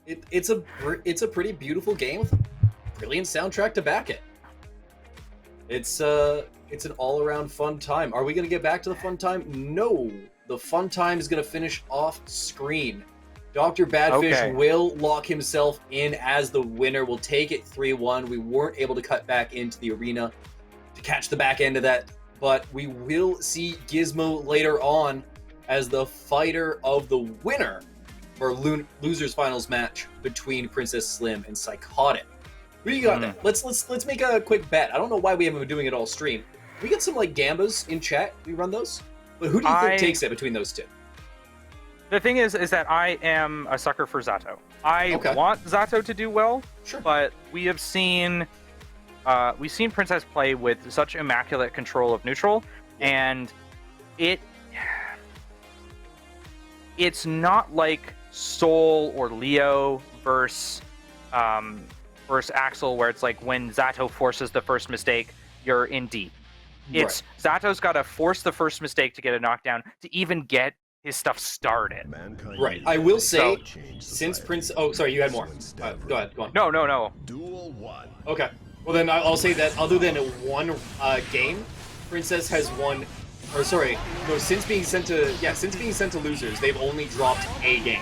It's a pretty beautiful game with a brilliant soundtrack to back it. It's an all-around fun time. Are we gonna get back to the fun time? No, the fun time is gonna finish off screen. Dr. Badfish will lock himself in as the winner. We'll take it 3-1. We weren't able to cut back into the arena to catch the back end of that, but we will see Gizmo later on as the fighter of the winner for losers finals match between Princess Slim and Psykotic. Who do you got there? Let's make a quick bet. I don't know why we haven't been doing it all stream. We get some like gambas in chat. We run those, but who do you think takes it between those two? The thing is that I am a sucker for Zato. I want Zato to do well, but we've seen Princess play with such immaculate control of neutral, and it's not like Soul or Leo versus Axel, where it's like when Zato forces the first mistake, you're in deep. It's Zato's got to force the first mistake to get a knockdown to even get his stuff started. Right. I will say, since Prince... Oh, sorry, you had more. Go ahead, go on. No. Duel 1. Okay. Well, then I'll say that other than one game, Princess has won... Or sorry, no, since being sent to losers, they've only dropped a game.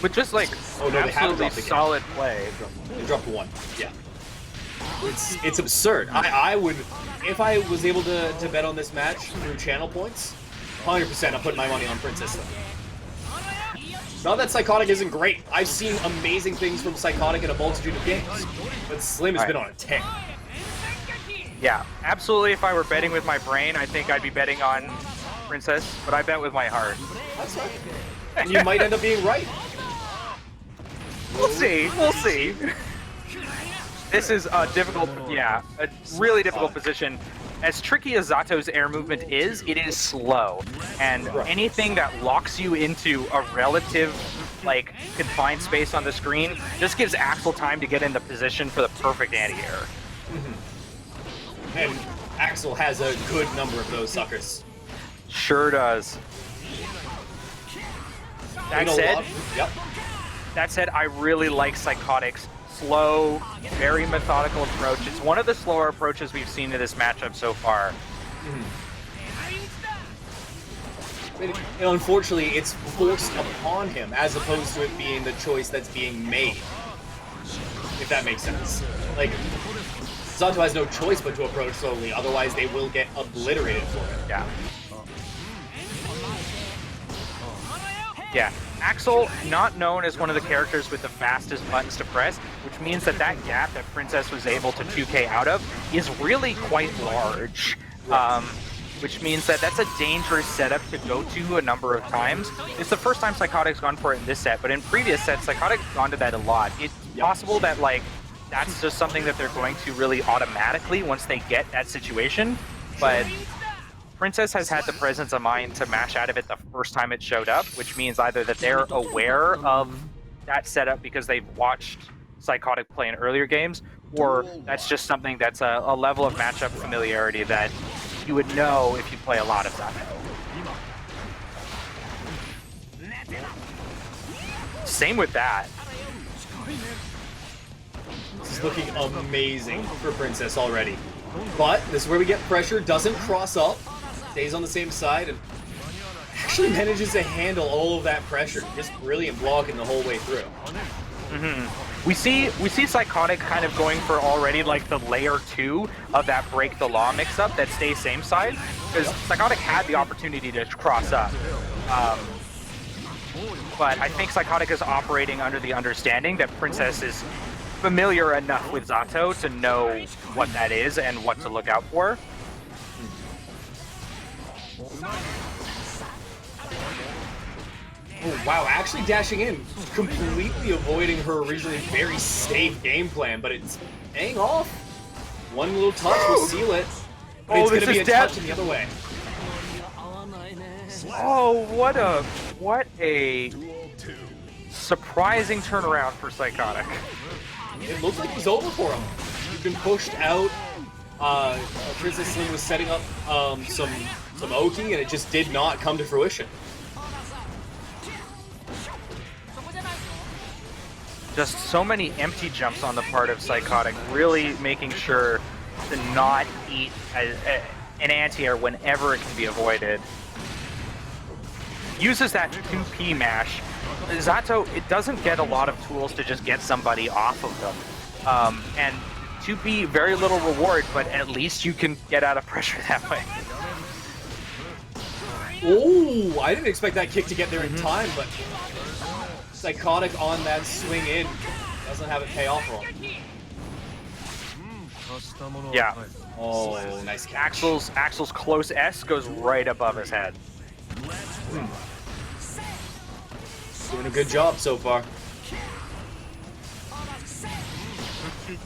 But just like absolutely solid play. They dropped one. Yeah. It's absurd. I would, if I was able to bet on this match through channel points, 100% I'm putting my money on Princess though. Not that Psykotic isn't great. I've seen amazing things from Psykotic in a multitude of games, but Slim has been on a tear. Yeah, absolutely. If I were betting with my brain, I think I'd be betting on Princess, but I bet with my heart. That's right. And you might end up being right. We'll see. We'll see. This is a difficult, a really difficult position. As tricky as Zato's air movement is, it is slow. And anything that locks you into a relative, like, confined space on the screen just gives Axel time to get in the position for the perfect anti-air. And Axel has a good number of those suckers. Sure does. That said, I really like Psykotic's slow, very methodical approach. It's one of the slower approaches we've seen in this matchup so far. And unfortunately, it's forced upon him as opposed to it being the choice that's being made. If that makes sense. Like, Zato has no choice but to approach slowly, otherwise they will get obliterated for it. Yeah. Axel, not known as one of the characters with the fastest buttons to press, which means that gap that Princess was able to 2K out of is really quite large. Which means that that's a dangerous setup to go to a number of times. It's the first time Psykotic's gone for it in this set, but in previous sets, Psykotic's gone to that a lot. It's possible that, like, that's just something that they're going to really automatically once they get that situation, but Princess has had the presence of mind to mash out of it the first time it showed up, which means either that they're aware of that setup because they've watched Psykotic play in earlier games, or that's just something that's a level of matchup familiarity that you would know if you play a lot of Zato. Same with that. This is looking amazing for Princess already. But this is where we get pressure, doesn't cross up, stays on the same side, and actually manages to handle all of that pressure. Just brilliant blocking the whole way through. We see Psykotic kind of going for already like the layer 2 of that break the law mix-up that stays same side, because Psykotic had the opportunity to cross up. But I think Psykotic is operating under the understanding that Princess is familiar enough with Zato to know what that is and what to look out for. Oh, wow, actually dashing in, completely avoiding her originally very safe game plan, but it's paying off. One little touch will seal it, but it's going to be a touch in the other way. Oh, what a surprising turnaround for Psykotic. It looked like it was over for him. He'd been pushed out. Princess Slim was setting up some Oki, and it just did not come to fruition. Just so many empty jumps on the part of Psychotic, really making sure to not eat an anti-air whenever it can be avoided. Uses that 2P mash. Zato, it doesn't get a lot of tools to just get somebody off of them. And 2P, very little reward, but at least you can get out of pressure that way. Oh, I didn't expect that kick to get there in time, but Psychotic on that swing in doesn't have it pay off for him. Yeah. Oh, nice catch. Axel's close S goes right above his head. Doing a good job so far.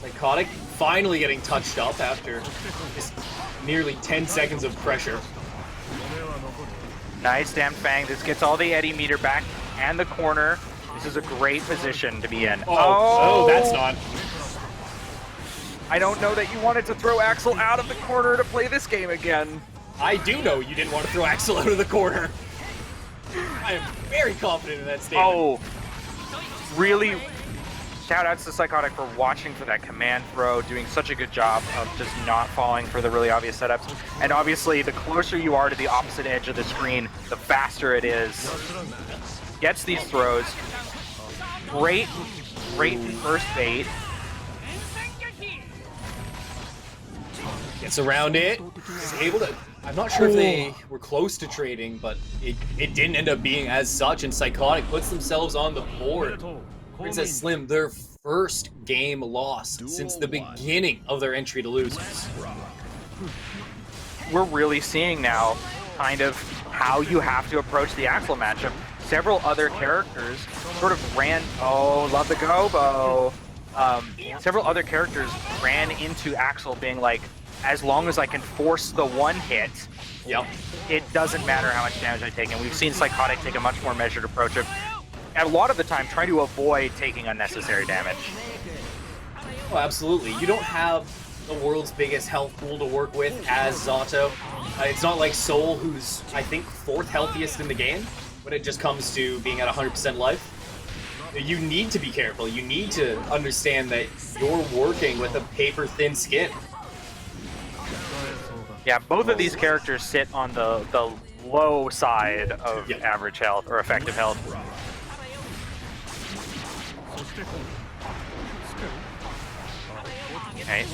Psychotic finally getting touched up after just nearly 10 seconds of pressure. Nice damn Fang. This gets all the Eddie meter back and the corner. This is a great position to be in. Oh, that's not. I don't know that you wanted to throw Axel out of the corner to play this game again. I do know you didn't want to throw Axel out of the corner. I am very confident in that statement. Oh, really? Shoutouts to Psychotic for watching for that command throw, doing such a good job of just not falling for the really obvious setups. And obviously, the closer you are to the opposite edge of the screen, the faster it is. Gets these throws. Great first bait. Gets around it. Is able to. I'm not sure if they were close to trading, but it didn't end up being as such, and Psychotic puts themselves on the board. Princess Slim, their first game loss since the beginning of their entry to losers. We're really seeing now kind of how you have to approach the Axel matchup. Several other characters sort of ran, oh, love the Gobo. Several other characters ran into Axel being like, as long as I can force the one hit, yep, it doesn't matter how much damage I take. And we've seen Psychotic take a much more measured approach of, a lot of the time, trying to avoid taking unnecessary damage. Oh, absolutely. You don't have the world's biggest health pool to work with as Zato. It's not like Soul, who's, I think, 4th healthiest in the game, when it just comes to being at 100% life. You need to be careful. You need to understand that you're working with a paper-thin skin. Yeah, both of these characters sit on the low side of average health, or effective health. Okay.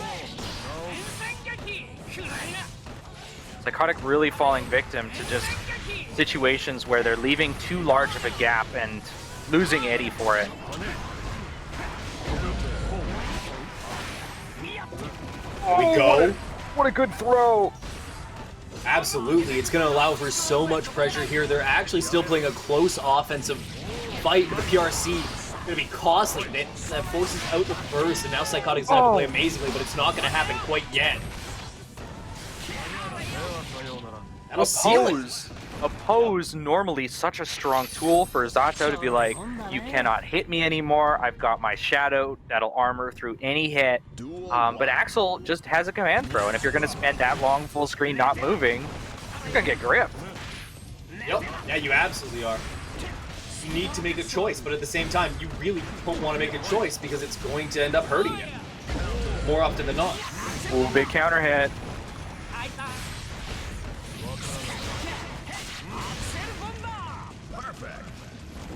Psychotic really falling victim to just situations where they're leaving too large of a gap and losing Eddie for it. There we go. What a good throw! Absolutely, it's going to allow for so much pressure here. They're actually still playing a close offensive fight. The PRC going to be costly. That forces out the burst, and now Psychotic's going to have to play amazingly, but it's not going to happen quite yet. That'll seal it. Oppose, normally such a strong tool for Zato to be like, you cannot hit me anymore, I've got my shadow that'll armor through any hit. But Axel just has a command throw, and if you're going to spend that long full screen not moving, you're going to get gripped. Yep, yeah, you absolutely are. You need to make a choice, but at the same time, you really don't want to make a choice because it's going to end up hurting you. More often than not. Ooh, big counter hit.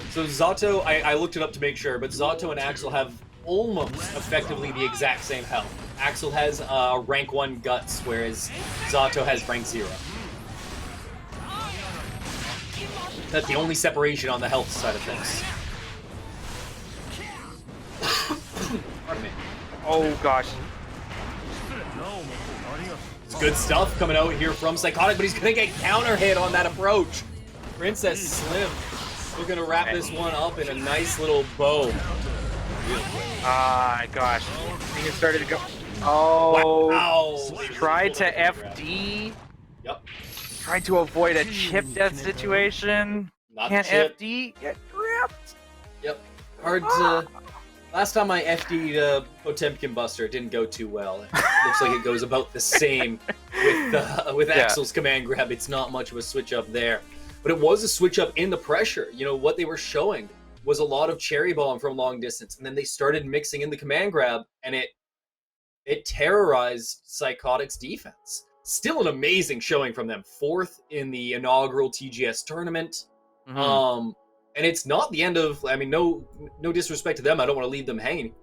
So Zato, I looked it up to make sure, but Zato and Axel have almost effectively the exact same health. Axel has rank 1 guts, whereas Zato has rank 0. That's the only separation on the health side of things. Pardon me. Oh gosh. It's good stuff coming out here from Psychotic, but he's gonna get counter hit on that approach. Princess Slim. We're gonna wrap this one up in a nice little bow. Ah, gosh. I think it started to go. Oh, wow. Tried to FD. Yep. Tried to avoid a chip death situation. Not Can't chip. FD, get gripped. Yep. Hard to... Last time I FD'd Potemkin Buster, it didn't go too well. It looks like it goes about the same with Axel's command grab. It's not much of a switch up there. But it was a switch up in the pressure. You know, what they were showing was a lot of cherry bomb from long distance, and then they started mixing in the command grab, and it terrorized PSYKOTIK's defense. Still an amazing showing from them. 4th in the inaugural TGS tournament. Mhm. And it's not the end of, I mean, no disrespect to them, I don't want to leave them hanging.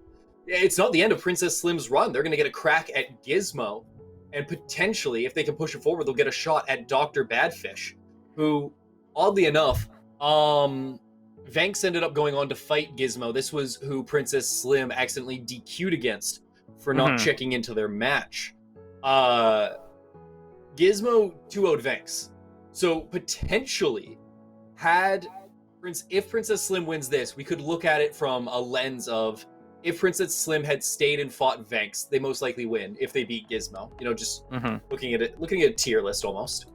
It's not the end of Princess Slim's run. They're going to get a crack at Gizmo, and potentially, if they can push it forward, they'll get a shot at Dr. Badfish, who, oddly enough, Vanks ended up going on to fight Gizmo. This was who Princess Slim accidentally DQ'd against for not Mhm. checking into their match. Gizmo 2-0'd Vanks. So potentially, if Princess Slim wins this, we could look at it from a lens of, if Princess Slim had stayed and fought Vanks, they most likely win if they beat Gizmo. You know, just Mhm. looking at a tier list almost.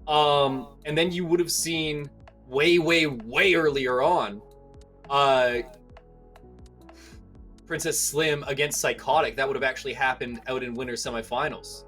And then you would have seen way earlier on, Princess Slim against PSYKOTIK. That would have actually happened out in winter semifinals.